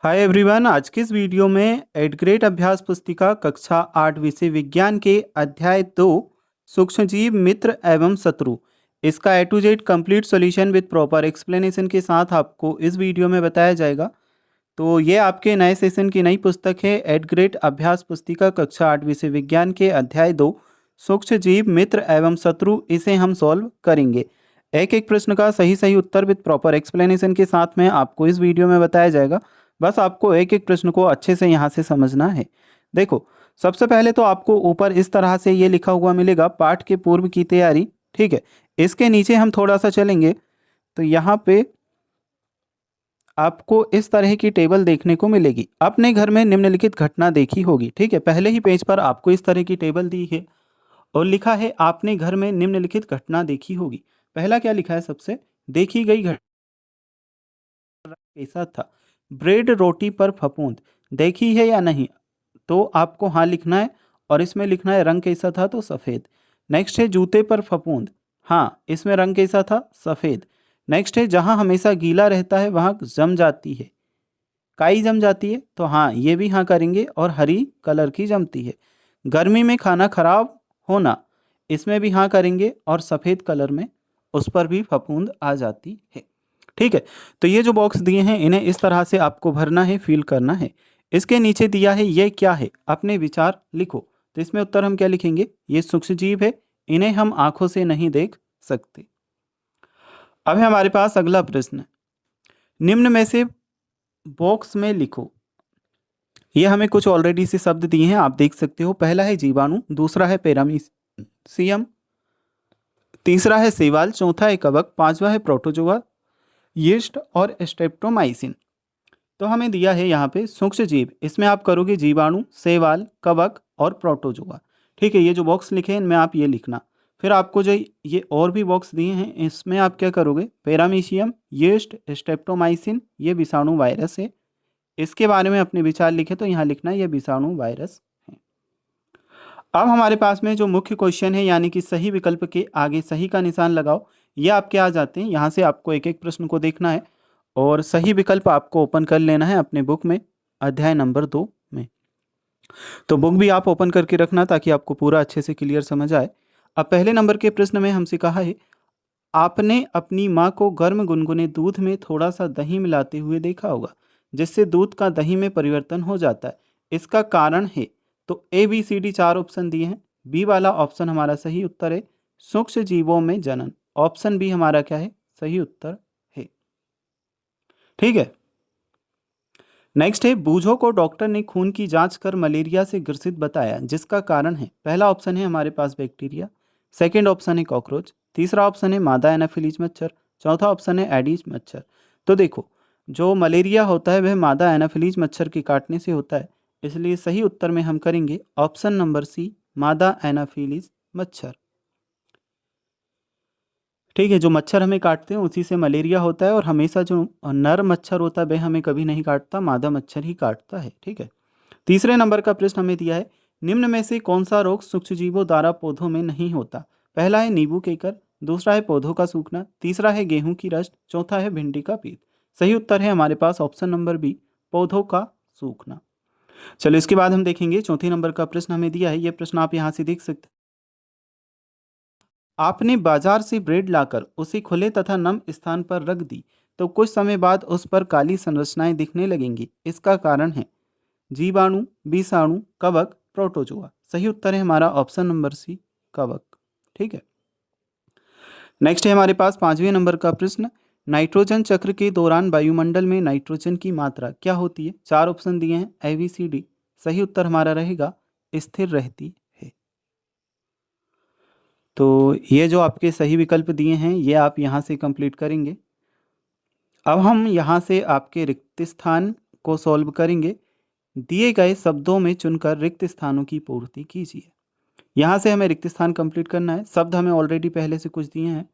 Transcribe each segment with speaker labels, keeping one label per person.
Speaker 1: Hi everyone. आज की इस वीडियो में एट ग्रेड अभ्यास पुस्तिका कक्षा 8 विषय विज्ञान के अध्याय 2 सूक्ष्मजीव मित्र एवं शत्रु इसका A to Z complete solution with proper explanation के साथ आपको इस वीडियो में बताया जाएगा। तो ये आपके नए सेशन की नई पुस्तक है एट ग्रेड अभ्यास पुस्तिका कक्षा 8 विषय विज्ञान के अध्याय 2 सूक्ष्मजीव मित्र एवं शत्रु। इसे हम सॉल्व करेंगे। एक एक प्रश्न का सही सही उत्तर विद प्रॉपर एक्सप्लेनेशन के साथ में आपको इस वीडियो में बताया जाएगा। बस आपको एक एक प्रश्न को अच्छे से यहाँ से समझना है। देखो, सबसे पहले तो आपको ऊपर इस तरह से ये लिखा हुआ मिलेगा, पाठ के पूर्व की तैयारी। ठीक है, इसके नीचे हम थोड़ा सा चलेंगे तो यहाँ पे आपको इस तरह की टेबल देखने को मिलेगी। अपने घर में निम्नलिखित घटना देखी होगी। ठीक है, पहले ही पेज पर आपको इस तरह की टेबल दी है और लिखा है आपने घर में निम्नलिखित घटना देखी होगी। पहला क्या लिखा है, सबसे देखी गई घटना कैसा था। ब्रेड रोटी पर फफूंद देखी है या नहीं, तो आपको हाँ लिखना है और इसमें लिखना है रंग कैसा था, तो सफ़ेद। नेक्स्ट है जूते पर फफूंद, हाँ इसमें रंग कैसा था, सफ़ेद। नेक्स्ट है जहाँ हमेशा गीला रहता है वहाँ जम जाती है, काई जम जाती है, तो हाँ ये भी हाँ करेंगे और हरी कलर की जमती है। गर्मी में खाना खराब होना, इसमें भी हाँ करेंगे और सफ़ेद कलर में उस पर भी फफूंद आ जाती है। ठीक है, तो ये जो बॉक्स दिए हैं इन्हें इस तरह से आपको भरना है, फिल करना है। इसके नीचे दिया है ये क्या है, अपने विचार लिखो। तो इसमें उत्तर हम क्या लिखेंगे, ये सूक्ष्मजीव है, इन्हें हम आंखों से नहीं देख सकते। अब है हमारे पास अगला प्रश्न, निम्न में से बॉक्स में लिखो। ये हमें कुछ ऑलरेडी से शब्द दिए हैं, आप देख सकते हो। पहला है जीवाणु, दूसरा है पैरामीशियम, तीसरा है शैवाल, चौथा है कवक, पांचवा है प्रोटोजोआ, यीस्ट और स्ट्रेप्टोमाइसिन। तो हमें दिया है यहाँ पे सूक्ष्म जीव, इसमें आप करोगे जीवाणु, शैवाल, कवक और प्रोटोजोआ। ठीक है, ये जो बॉक्स लिखे हैं इनमें आप ये लिखना। फिर आपको जो ये और भी बॉक्स दिए हैं इसमें आप क्या करोगे, पैरामीशियम, यीस्ट, स्ट्रेप्टोमाइसिन, ये विषाणु वायरस है, इसके बारे में अपने विचार लिखे, तो यहाँ लिखना है ये विषाणु वायरस है। अब हमारे पास में जो मुख्य क्वेश्चन है, यानी कि सही विकल्प के आगे सही का निशान लगाओ, ये आपके आ जाते हैं। यहाँ से आपको एक एक प्रश्न को देखना है और सही विकल्प आपको ओपन कर लेना है अपने बुक में, अध्याय नंबर 2 में। तो बुक भी आप ओपन करके रखना ताकि आपको पूरा अच्छे से क्लियर समझ आए। अब पहले नंबर के प्रश्न में हमसे कहा है, आपने अपनी माँ को गर्म गुनगुने दूध में थोड़ा सा दही मिलाते हुए देखा होगा, जिससे दूध का दही में परिवर्तन हो जाता है। इसका कारण है, तो A B C D 4 option दिए हैं। बी वाला ऑप्शन हमारा सही उत्तर है, सूक्ष्म जीवों में जनन। ऑप्शन बी हमारा क्या है, सही उत्तर है। ठीक है, नेक्स्ट है, बूझों को डॉक्टर ने खून की जांच कर मलेरिया से ग्रसित बताया, जिसका कारण है। पहला ऑप्शन है हमारे पास बैक्टीरिया, सेकंड ऑप्शन है कॉकरोच, तीसरा ऑप्शन है मादा एनाफिलीज मच्छर, चौथा ऑप्शन है एडीज मच्छर। तो देखो, जो मलेरिया होता है वह मादा एनाफिलीज मच्छर के काटने से होता है, इसलिए सही उत्तर में हम करेंगे ऑप्शन नंबर सी, मादा एनाफिलीज मच्छर। ठीक है, जो मच्छर हमें काटते हैं उसी से मलेरिया होता है, और हमेशा जो नर मच्छर होता है वह हमें कभी नहीं काटता, मादा मच्छर ही काटता है। ठीक है, तीसरे नंबर का प्रश्न हमें दिया है, निम्न में से कौन सा रोग सूक्ष्मजीवों द्वारा पौधों में नहीं होता। पहला है नींबू केकर, दूसरा है पौधों का सूखना, तीसरा है गेहूं की रस्ट, चौथा है भिंडी का पीत। सही उत्तर है हमारे पास ऑप्शन नंबर बी, पौधों का सूखना। चलो इसके बाद हम देखेंगे चौथे नंबर का प्रश्न हमें दिया है, यह प्रश्न आप यहाँ से देख सकते हैं। आपने बाजार से ब्रेड लाकर उसे खुले तथा नम स्थान पर रख दी, तो कुछ समय बाद उस पर काली संरचनाएं दिखने लगेंगी। इसका कारण है जीवाणु, विषाणु, कवक, प्रोटोजोआ। सही उत्तर है हमारा ऑप्शन नंबर सी, कवक। ठीक है, नेक्स्ट है हमारे पास पांचवें नंबर का प्रश्न, नाइट्रोजन चक्र के दौरान वायुमंडल में नाइट्रोजन की मात्रा क्या होती है। 4 ऑप्शन दिए हैं, ए बी सी डी। सही उत्तर हमारा रहेगा स्थिर रहती है। तो ये जो आपके सही विकल्प दिए हैं ये आप यहाँ से कंप्लीट करेंगे। अब हम यहाँ से आपके रिक्त स्थान को सॉल्व करेंगे। दिए गए शब्दों में चुनकर रिक्त स्थानों की पूर्ति कीजिए। यहाँ से हमें रिक्त स्थान कंप्लीट करना है। शब्द हमें ऑलरेडी पहले से कुछ दिए हैं।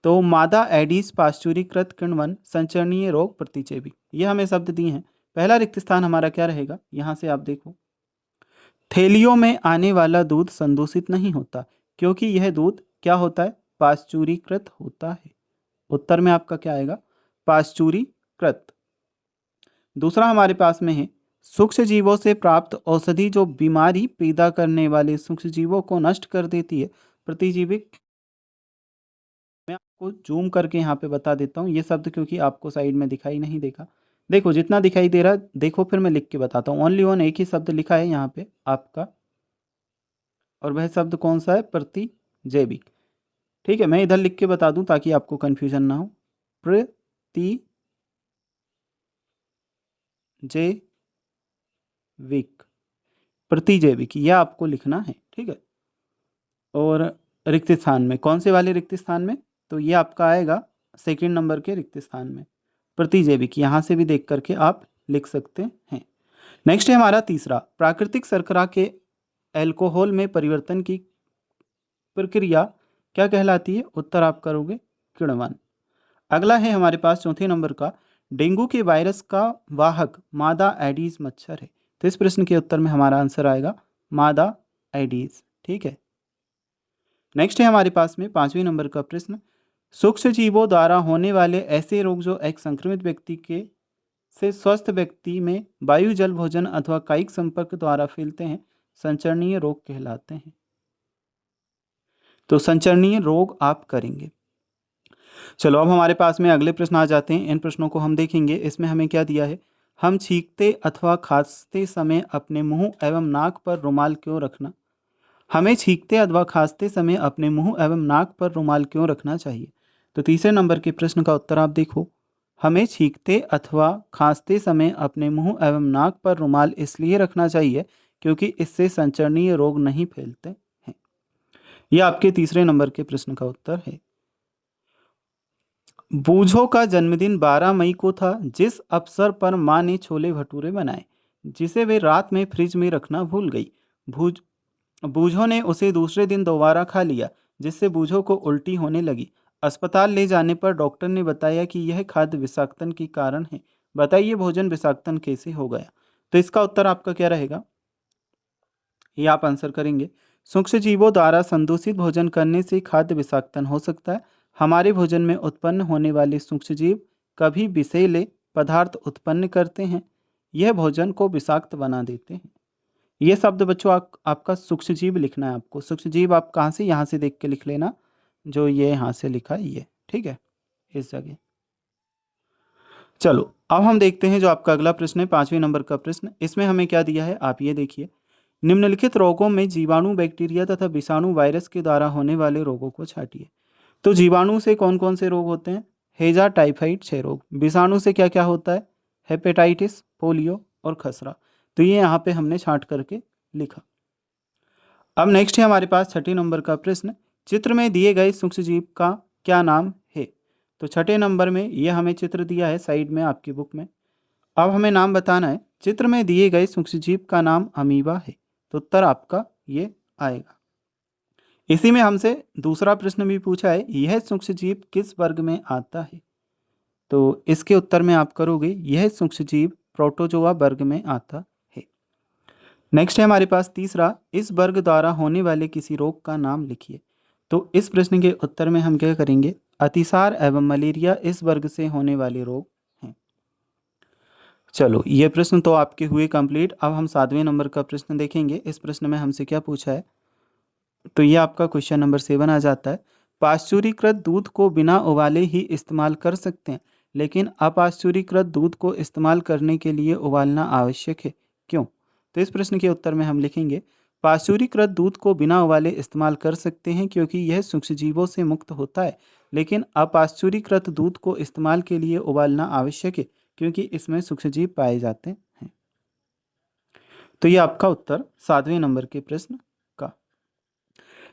Speaker 1: तो मादा एडीज पाश्चुरीकृत किण्वन संचरणीय रोग प्रतिचेबी, ये हमें शब्द दिए हैं। पहला रिक्त स्थान हमारा क्या रहेगा, यहाँ से आप देखो, थैलियों में आने वाला दूध संदूषित नहीं होता, क्योंकि यह दूध क्या होता है, पाश्चुरीकृत होता है। उत्तर में आपका क्या आएगा, पाश्चुरीकृत। दूसरा हमारे पास में है सूक्ष्म जीवों से प्राप्त औषधि जो बीमारी पैदा करने वाले सूक्ष्म जीवों को नष्ट कर देती है, प्रतिजीवी। मैं आपको जूम करके यहाँ पे बता देता हूँ ये शब्द, क्योंकि आपको साइड में दिखाई नहीं देगा। देखो जितना दिखाई दे रहा है देखो, फिर मैं लिख के बताता हूँ। ओनली वन एक ही शब्द लिखा है यहाँ पे आपका, और वह शब्द कौन सा है? प्रतिजैविक। ठीक है, मैं इधर लिख के बता दूं ताकि आपको कन्फ्यूजन ना हो। प्रतिजैविक, प्रतिजैविक यह आपको लिखना है। ठीक है, और रिक्त स्थान में कौन से वाले रिक्त स्थान में? तो ये आपका आएगा सेकंड नंबर के रिक्त स्थान में, प्रतिजैविक। यहाँ से भी देख करके आप लिख सकते हैं। नेक्स्ट है हमारा तीसरा, प्राकृतिक शर्करा के अल्कोहल में परिवर्तन की प्रक्रिया क्या कहलाती है? उत्तर आप करोगे किण्वन। अगला है हमारे पास चौथे नंबर का, डेंगू के वायरस का वाहक मादा एडीज मच्छर है। तो इस प्रश्न के उत्तर में हमारा आंसर आएगा मादा एडीज। ठीक है, नेक्स्ट है हमारे पास में पांचवें नंबर का प्रश्न, सूक्ष्म जीवों द्वारा होने वाले ऐसे रोग जो एक संक्रमित व्यक्ति के से स्वस्थ व्यक्ति में वायु, जल, भोजन अथवा कायिक संपर्क द्वारा फैलते हैं, संचरणीय रोग कहलाते हैं। तो संचरणीय रोग आप करेंगे। चलो अब हमारे पास में अगले प्रश्न आ जाते हैं। इन प्रश्नों को हम देखेंगे। इसमें हमें क्या दिया है, हम छींकते अथवा खांसते समय अपने मुंह एवं नाक पर रुमाल क्यों रखना? हमें छींकते अथवा खांसते समय अपने मुंह एवं नाक पर रुमाल क्यों रखना चाहिए? तो तीसरे नंबर के प्रश्न का उत्तर आप देखो, हमें छींकते अथवा खांसते समय अपने मुंह एवं नाक पर रुमाल इसलिए रखना चाहिए क्योंकि इससे संचरणीय रोग नहीं फैलते हैं। यह आपके तीसरे नंबर के प्रश्न का उत्तर है। बूझो का जन्मदिन 12 मई को था, जिस अवसर पर माँ ने छोले भटूरे बनाए जिसे वे रात में फ्रिज में रखना भूल गई। बूझो ने उसे दूसरे दिन दोबारा खा लिया, जिससे बूझो को उल्टी होने लगी। अस्पताल ले जाने पर डॉक्टर ने बताया कि यह खाद्य विषाक्तन के कारण है। बताइए भोजन विषाक्तन कैसे हो गया? तो इसका उत्तर आपका क्या रहेगा, ये आप आंसर करेंगे, सूक्ष्म जीवों द्वारा संदूषित भोजन करने से खाद्य विषाक्तन हो सकता है। हमारे भोजन में उत्पन्न होने वाले सूक्ष्म जीव कभी विषैले पदार्थ उत्पन्न करते हैं, यह भोजन को विषाक्त बना देते हैं। ये शब्द बच्चों आपका सूक्ष्म जीव लिखना है। आपको सूक्ष्म जीव आप कहाँ से, यहाँ से देख के लिख लेना, जो ये यहाँ से लिखा है ये। ठीक है, इस जगह। चलो अब हम देखते हैं जो आपका अगला प्रश्न है, पांचवें नंबर का प्रश्न। इसमें हमें क्या दिया है, आप ये देखिए, निम्नलिखित रोगों में जीवाणु, बैक्टीरिया तथा विषाणु, वायरस के द्वारा होने वाले रोगों को छांटिए। तो जीवाणु से कौन कौन से रोग होते हैं? हैजा, टाइफाइड, क्षय रोग। विषाणु से क्या क्या होता है? हेपेटाइटिस, पोलियो और खसरा। तो ये यहाँ पे हमने छांट करके लिखा। अब नेक्स्ट है हमारे पास छठे नंबर का प्रश्न, चित्र में दिए गए सूक्ष्म जीव का क्या नाम है? तो छठे नंबर में ये हमें चित्र दिया है साइड में आपकी बुक में। अब हमें नाम बताना है। चित्र में दिए गए सूक्ष्म जीव का नाम अमीबा है। तो उत्तर आपका ये आएगा। इसी में हमसे दूसरा प्रश्न भी पूछा है, यह सूक्ष्म जीव किस वर्ग में आता है? तो इसके उत्तर में आप करोगे, यह सूक्ष्म जीव प्रोटोजोआ वर्ग में आता है। नेक्स्ट है हमारे पास तीसरा, इस वर्ग द्वारा होने वाले किसी रोग का नाम लिखिए। तो इस प्रश्न के उत्तर में हम क्या करेंगे, अतिसार एवं मलेरिया इस वर्ग से होने वाले रोग हैं। चलो ये प्रश्न तो आपके हुए कंप्लीट। अब हम 7वें नंबर का प्रश्न देखेंगे। इस प्रश्न में हमसे क्या पूछा है, तो ये आपका क्वेश्चन नंबर 7 आ जाता है। पाश्चुरीकृत दूध को बिना उबाले ही इस्तेमाल कर सकते हैं, लेकिन अपाश्चुरीकृत दूध को इस्तेमाल करने के लिए उबालना आवश्यक है, क्यों? तो इस प्रश्न के उत्तर में हम लिखेंगे, पाश्चुरीकृत दूध को बिना उबाले इस्तेमाल कर सकते हैं क्योंकि यह सूक्ष्म जीवों से मुक्त होता है, लेकिन अपाश्चुरीकृत दूध को इस्तेमाल के लिए उबालना आवश्यक है क्योंकि इसमें सूक्ष्म जीव पाए जाते हैं। तो ये आपका उत्तर 7वें नंबर के प्रश्न का।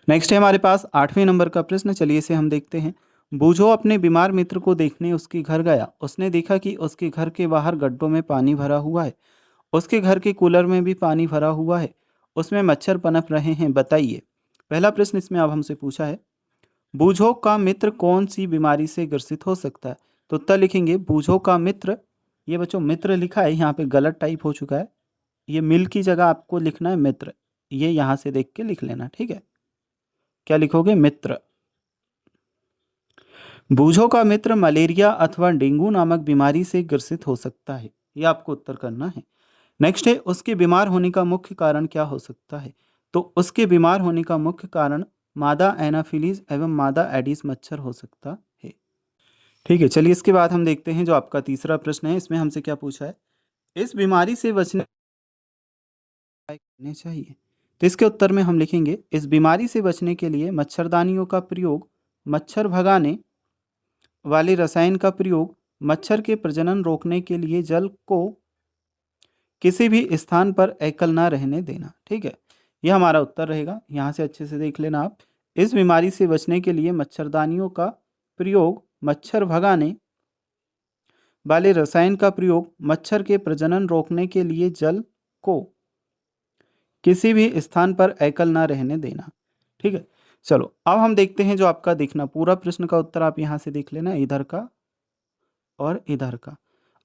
Speaker 1: नेक्स्ट है हमारे पास 8वें नंबर का प्रश्न। चलिए इसे हम देखते हैं। बूझो अपने बीमार मित्र को देखने उसके घर गया। उसने देखा कि उसके घर के बाहर गड्ढों में पानी भरा हुआ है, उसके घर के कूलर में भी पानी भरा हुआ है, उसमें मच्छर पनप रहे हैं, बताइए। पहला प्रश्न इसमें अब हमसे पूछा है, बूझो का मित्र कौन सी बीमारी से ग्रसित हो सकता है? तो उत्तर लिखेंगे, बूझो का मित्र, ये बच्चों मित्र लिखा है यहाँ पे गलत टाइप हो चुका है, ये मिल की जगह आपको लिखना है मित्र। ये यहाँ से देख के लिख लेना, ठीक है। क्या लिखोगे? मित्र। बूझो का मित्र मलेरिया अथवा डेंगू नामक बीमारी से ग्रसित हो सकता है। ये आपको उत्तर करना है। नेक्स्ट है उसके बीमार होने का मुख्य कारण क्या हो सकता है। तो उसके बीमार होने का मुख्य कारण मादा एनाफिलीज एवं मादा एडिस मच्छर हो सकता है। ठीक है, चलिए इसके बाद हम देखते हैं जो आपका तीसरा प्रश्न है, इसमें हमसे क्या पूछा है, इस बीमारी से बचने करने चाहिए। तो इसके उत्तर में हम लिखेंगे इस बीमारी से बचने के लिए मच्छरदानियों का प्रयोग, मच्छर भगाने वाले रसायन का प्रयोग, मच्छर के प्रजनन रोकने के लिए जल को किसी भी स्थान पर एकल ना रहने देना। ठीक है, यह हमारा उत्तर रहेगा। यहाँ से अच्छे से देख लेना आप। इस बीमारी से बचने के लिए मच्छरदानियों का प्रयोग, मच्छर भगाने वाले रसायन का प्रयोग, मच्छर के प्रजनन रोकने के लिए जल को किसी भी स्थान पर एकल ना रहने देना। ठीक है, चलो अब हम देखते हैं जो आपका देखना पूरा प्रश्न का उत्तर आप यहाँ से देख लेना, इधर का और इधर का।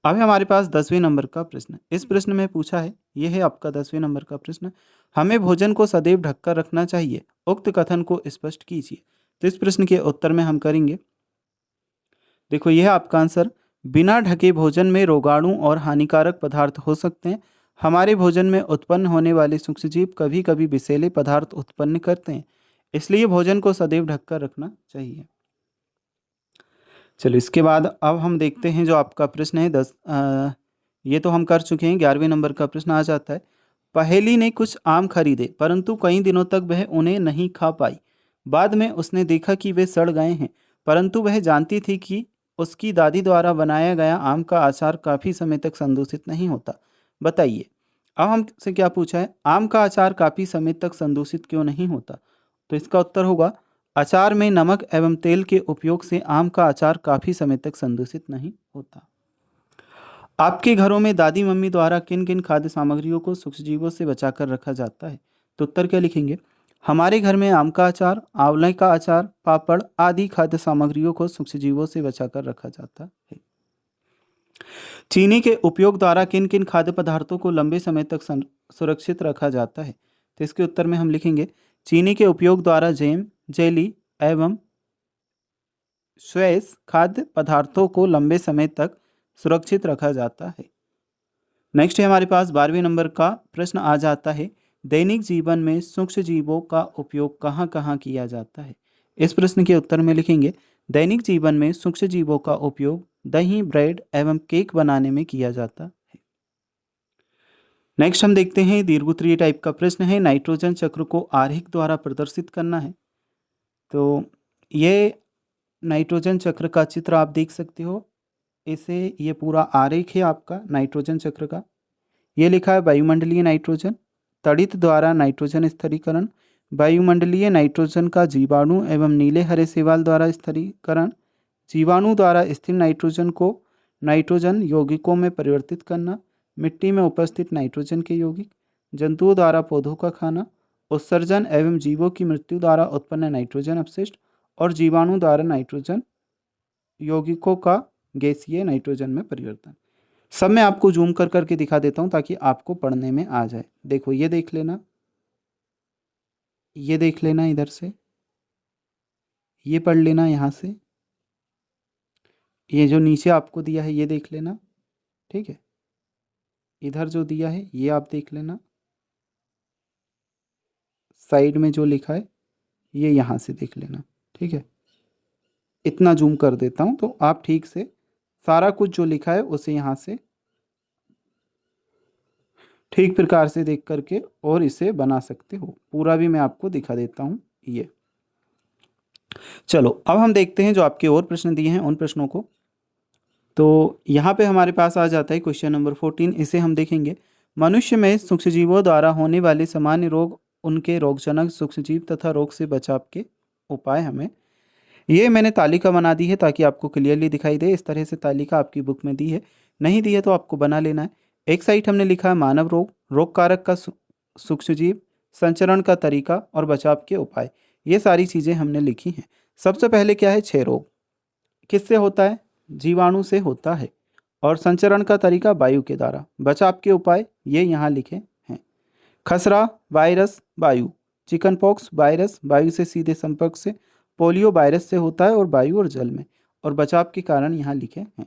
Speaker 1: अब है हमारे पास 10वें नंबर का प्रश्न। इस प्रश्न में पूछा है, यह है आपका 10वें नंबर का प्रश्न, हमें भोजन को सदैव ढककर रखना चाहिए, उक्त कथन को स्पष्ट कीजिए। तो इस प्रश्न के उत्तर में हम करेंगे, देखो यह आपका आंसर, बिना ढके भोजन में रोगाणु और हानिकारक पदार्थ हो सकते हैं। हमारे भोजन में उत्पन्न होने वाले सूक्ष्मजीव कभी कभी विषैले पदार्थ उत्पन्न करते हैं, इसलिए भोजन को सदैव ढककर रखना चाहिए। चलो इसके बाद अब हम देखते हैं जो आपका प्रश्न है ये तो हम कर चुके हैं। 11वें नंबर का प्रश्न आ जाता है, पहेली ने कुछ आम खरीदे परंतु कई दिनों तक वह उन्हें नहीं खा पाई। बाद में उसने देखा कि वे सड़ गए हैं, परंतु वह जानती थी कि उसकी दादी द्वारा बनाया गया आम का अचार काफ़ी समय तक संदूषित नहीं होता। बताइए। अब हमसे क्या पूछा है, आम का अचार काफ़ी समय तक संदूषित क्यों नहीं होता। तो इसका उत्तर होगा, अचार में नमक एवं तेल के उपयोग से आम का अचार काफ़ी समय तक संदूषित नहीं होता। आपके घरों में दादी मम्मी द्वारा किन किन खाद्य सामग्रियों को सूक्ष्मजीवों से बचाकर रखा जाता है। तो उत्तर क्या लिखेंगे, हमारे घर में आम का अचार, आंवले का अचार, पापड़ आदि खाद्य सामग्रियों को सूक्ष्मजीवों से बचाकर रखा जाता है। चीनी के उपयोग द्वारा किन किन खाद्य पदार्थों को लंबे समय तक सुरक्षित रखा जाता है। तो इसके उत्तर में हम लिखेंगे, चीनी के उपयोग द्वारा जैम, जेली एवं श्वेस खाद्य पदार्थों को लंबे समय तक सुरक्षित रखा जाता है। नेक्स्ट है हमारे पास 12वें नंबर का प्रश्न आ जाता है, दैनिक जीवन में सूक्ष्म जीवों का उपयोग कहाँ कहाँ किया जाता है। इस प्रश्न के उत्तर में लिखेंगे, दैनिक जीवन में सूक्ष्म जीवों का उपयोग दही, ब्रेड एवं केक बनाने में किया जाता है। नेक्स्ट हम देखते हैं दीर्घोत्तरीय टाइप का प्रश्न है, नाइट्रोजन चक्र को आरेख द्वारा प्रदर्शित करना है। तो ये नाइट्रोजन चक्र का चित्र आप देख सकते हो, इसे ये पूरा आरेख है आपका नाइट्रोजन चक्र का। ये लिखा है वायुमंडलीय नाइट्रोजन, तड़ित द्वारा नाइट्रोजन स्थिरीकरण, वायुमंडलीय नाइट्रोजन का जीवाणु एवं नीले हरे शैवाल द्वारा स्थिरीकरण, जीवाणु द्वारा स्थिर नाइट्रोजन को नाइट्रोजन यौगिकों में परिवर्तित करना, मिट्टी में उपस्थित नाइट्रोजन के यौगिक, जंतुओं द्वारा पौधों का खाना, उत्सर्जन एवं जीवों की मृत्यु द्वारा उत्पन्न नाइट्रोजन अपशिष्ट और जीवाणु द्वारा नाइट्रोजन यौगिकों का गैसीय नाइट्रोजन में परिवर्तन। सब मैं आपको जूम कर करके दिखा देता हूं ताकि आपको पढ़ने में आ जाए। देखो ये देख लेना, ये देख लेना, इधर से ये पढ़ लेना, यहाँ से ये जो नीचे आपको दिया है ये देख लेना। ठीक है, इधर जो दिया है ये आप देख लेना, साइड में जो लिखा है ये यहाँ से देख लेना। ठीक है, इतना जूम कर देता हूँ तो आप ठीक से सारा कुछ जो लिखा है उसे यहाँ से ठीक प्रकार से देख करके और इसे बना सकते हो। पूरा भी मैं आपको दिखा देता हूँ ये। चलो अब हम देखते हैं जो आपके और प्रश्न दिए हैं उन प्रश्नों को। तो यहाँ पे हमारे पास आ जाता है क्वेश्चन नंबर 14, इसे हम देखेंगे, मनुष्य में सूक्ष्मजीवों द्वारा होने वाले सामान्य रोग, उनके रोगजनक सूक्ष्मजीव तथा रोग से बचाव के उपाय। हमें ये मैंने तालिका बना दी है ताकि आपको क्लियरली दिखाई दे। इस तरह से तालिका आपकी बुक में दी है, नहीं दी है तो आपको बना लेना है। एक साइड हमने लिखा है मानव रोग, रोग कारक का सूक्ष्मजीव, संचरण का तरीका और बचाव के उपाय। ये सारी चीज़ें हमने लिखी हैं। सबसे पहले क्या है, क्षय रोग किससे होता है, जीवाणु से होता है, और संचरण का तरीका वायु के द्वारा। बचाव के उपाय ये यहाँ लिखे हैं, खसरा वायरस वायु, चिकन पॉक्स वायरस वायु से सीधे संपर्क से, पोलियो वायरस से होता है और वायु और जल में, और बचाव के कारण यहाँ लिखे हैं।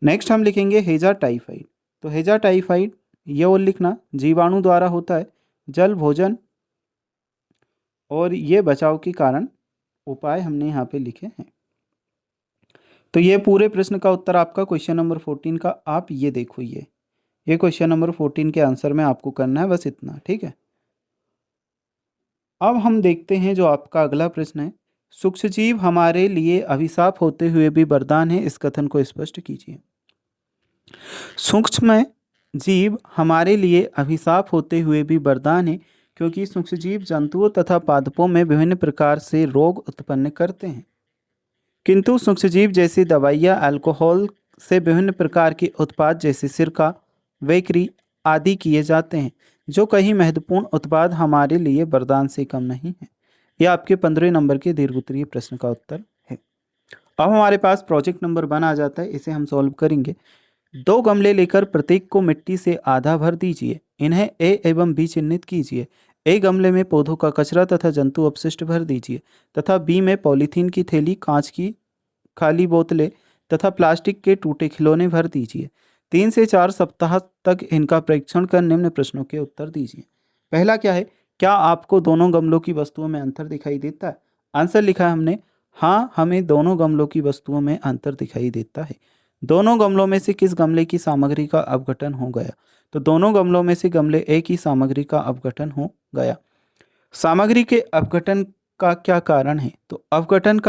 Speaker 1: नेक्स्ट हम लिखेंगे हैजा टाइफाइड। तो हैजा टाइफाइड ये और लिखना, जीवाणु द्वारा होता है, जल भोजन, और ये बचाव के कारण उपाय हमने यहाँ पे लिखे हैं। तो ये पूरे प्रश्न का उत्तर आपका क्वेश्चन नंबर 14 का, आप ये देखो, ये क्वेश्चन नंबर 14 के आंसर में आपको करना है, बस इतना, ठीक है। अब हम देखते हैं जो आपका अगला प्रश्न है, सूक्ष्मजीव हमारे लिए अभिशाप होते हुए भी वरदान है, इस कथन को स्पष्ट कीजिए। सूक्ष्म जीव हमारे लिए अभिशाप होते हुए भी वरदान है, क्योंकि सूक्ष्मजीव जंतुओं तथा पादपों में विभिन्न प्रकार से रोग उत्पन्न करते हैं, किंतु सूक्ष्मजीव जैसी दवाइयाँ, अल्कोहल से विभिन्न प्रकार के उत्पाद जैसे सिरका, वेकरी आदि किए जाते हैं, जो कई महत्वपूर्ण उत्पाद हमारे लिए वरदान से कम नहीं है। यह आपके 15 नंबर के दीर्घ उत्तरीय प्रश्न का उत्तर है। अब हमारे पास प्रोजेक्ट नंबर 1 आ जाता है, इसे हम सॉल्व करेंगे। 2 गमले लेकर प्रत्येक को मिट्टी से आधा भर दीजिए, इन्हें ए एवं बी चिन्हित कीजिए। ए गमले में पौधों का कचरा तथा जंतु अपशिष्ट भर दीजिए तथा बी में पॉलीथीन की थैली, कांच की खाली बोतलें तथा प्लास्टिक के टूटे खिलौने भर दीजिए। 3 से 4 सप्ताह तक इनका परीक्षण कर निम्न प्रश्नों के उत्तर दीजिए। पहला क्या है, क्या आपको दोनों गमलों की वस्तुओं में अंतर दिखाई देता है? आंसर लिखा है हमने, हाँ, हमें दोनों गमलों की वस्तुओं में अंतर दिखाई देता है। दोनों गमलों में से किस गमले की सामग्री का अपघटन हो गया? तो दोनों गमलों में से गमले ए की सामग्री का अपघटन हो गया। सामग्री के अपघटन का क्या कारण है? तो अपघटन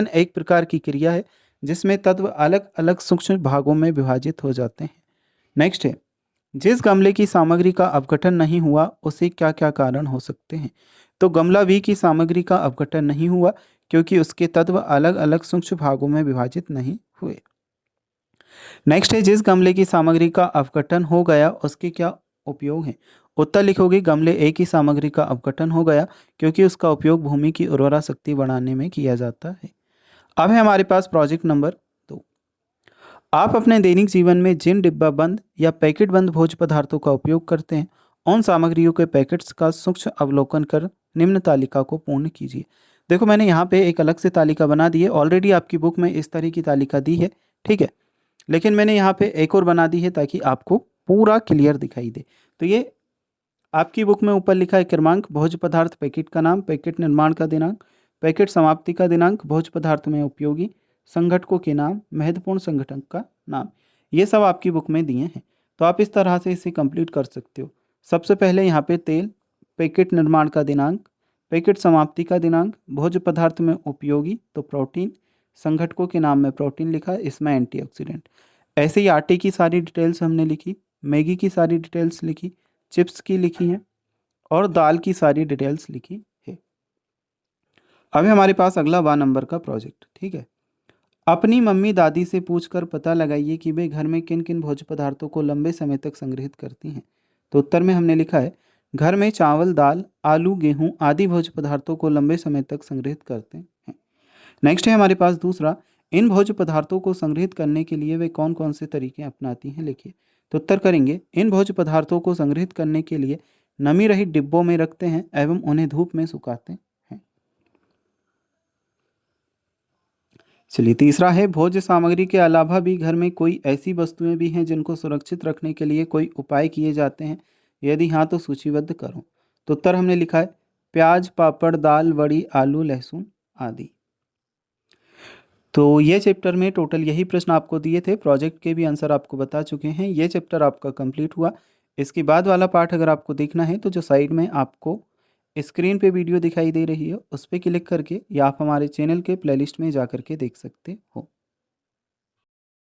Speaker 1: एक प्रकार की क्रिया है जिसमें तत्व अलग अलग सूक्ष्म भागों में विभाजित हो जाते हैं। नेक्स्ट है, जिस गमले की सामग्री का अपघटन नहीं हुआ उसे क्या क्या कारण हो सकते हैं? तो गमला बी की सामग्री का अपघटन नहीं हुआ क्योंकि उसके तत्व अलग अलग सूक्ष्म भागों में विभाजित नहीं हुए। नेक्स्ट है, जिस गमले की सामग्री का अपघटन हो गया उसके क्या उपयोग हैं? उत्तर लिखोगे, गमले ए की सामग्री का अपघटन हो गया क्योंकि उसका उपयोग भूमि की उर्वरा शक्ति बढ़ाने में किया जाता है। अब है हमारे पास प्रोजेक्ट नंबर 2। आप अपने दैनिक जीवन में जिन डिब्बा बंद या पैकेट बंद भोज्य पदार्थों का उपयोग करते हैं, उन सामग्रियों के पैकेट्स का सूक्ष्म अवलोकन कर निम्न तालिका को पूर्ण कीजिए। देखो, मैंने यहाँ पे एक अलग से तालिका बना दी है, ऑलरेडी आपकी बुक में इस तरह की तालिका दी है, ठीक है, लेकिन मैंने यहाँ पे एक और बना दी है ताकि आपको पूरा क्लियर दिखाई दे। तो ये आपकी बुक में ऊपर लिखा है क्रमांक, भोज्य पदार्थ पैकेट का नाम, पैकेट निर्माण का दिनांक, पैकेट समाप्ति का दिनांक, भोज्य पदार्थ में उपयोगी संगठकों के नाम, महत्वपूर्ण संगठन का नाम, ये सब आपकी बुक में दिए हैं। तो आप इस तरह से इसे कंप्लीट कर सकते हो। सबसे पहले यहाँ पे तेल, पैकेट निर्माण का दिनांक, पैकेट समाप्ति का दिनांक, भोज्य पदार्थ में उपयोगी तो प्रोटीन, संगठकों के नाम में प्रोटीन लिखा है, इसमें एंटीऑक्सीडेंट। ऐसे ही आटे की सारी डिटेल्स हमने लिखी, मैगी की सारी डिटेल्स लिखी, चिप्स की लिखी हैं और दाल की सारी डिटेल्स लिखी है। अभी हमारे पास अगला 1 नंबर का प्रोजेक्ट, ठीक है। अपनी मम्मी दादी से पूछकर पता लगाइए कि वे घर में किन किन भोज्य पदार्थों को लंबे समय तक संग्रहित करती हैं। तो उत्तर में हमने लिखा है, घर में चावल, दाल, आलू, गेहूं आदि भोज्य पदार्थों को लंबे समय तक संग्रहित करते हैं। नेक्स्ट है हमारे पास दूसरा, इन भोज्य पदार्थों को संग्रहित करने के लिए वे कौन कौन से तरीके अपनाती हैं, लिखिए। तो उत्तर करेंगे, इन भोज्य पदार्थों को संग्रहित करने के लिए नमी रहित डिब्बों में रखते हैं एवं उन्हें धूप में सुखाते हैं। चलिए, तीसरा है, भोज्य सामग्री के अलावा भी घर में कोई ऐसी वस्तुएं भी हैं जिनको सुरक्षित रखने के लिए कोई उपाय किए जाते हैं, यदि हाँ तो सूचीबद्ध करो। तो उत्तर हमने लिखा है, प्याज, पापड़, दाल, बड़ी, आलू, लहसुन आदि। तो ये चैप्टर में टोटल यही प्रश्न आपको दिए थे, प्रोजेक्ट के भी आंसर आपको बता चुके हैं। ये चैप्टर आपका कंप्लीट हुआ। इसके बाद वाला पार्ट अगर आपको देखना है तो जो साइड में आपको स्क्रीन पे वीडियो दिखाई दे रही है उस पर क्लिक करके या आप हमारे चैनल के प्लेलिस्ट में जा करके देख सकते हो।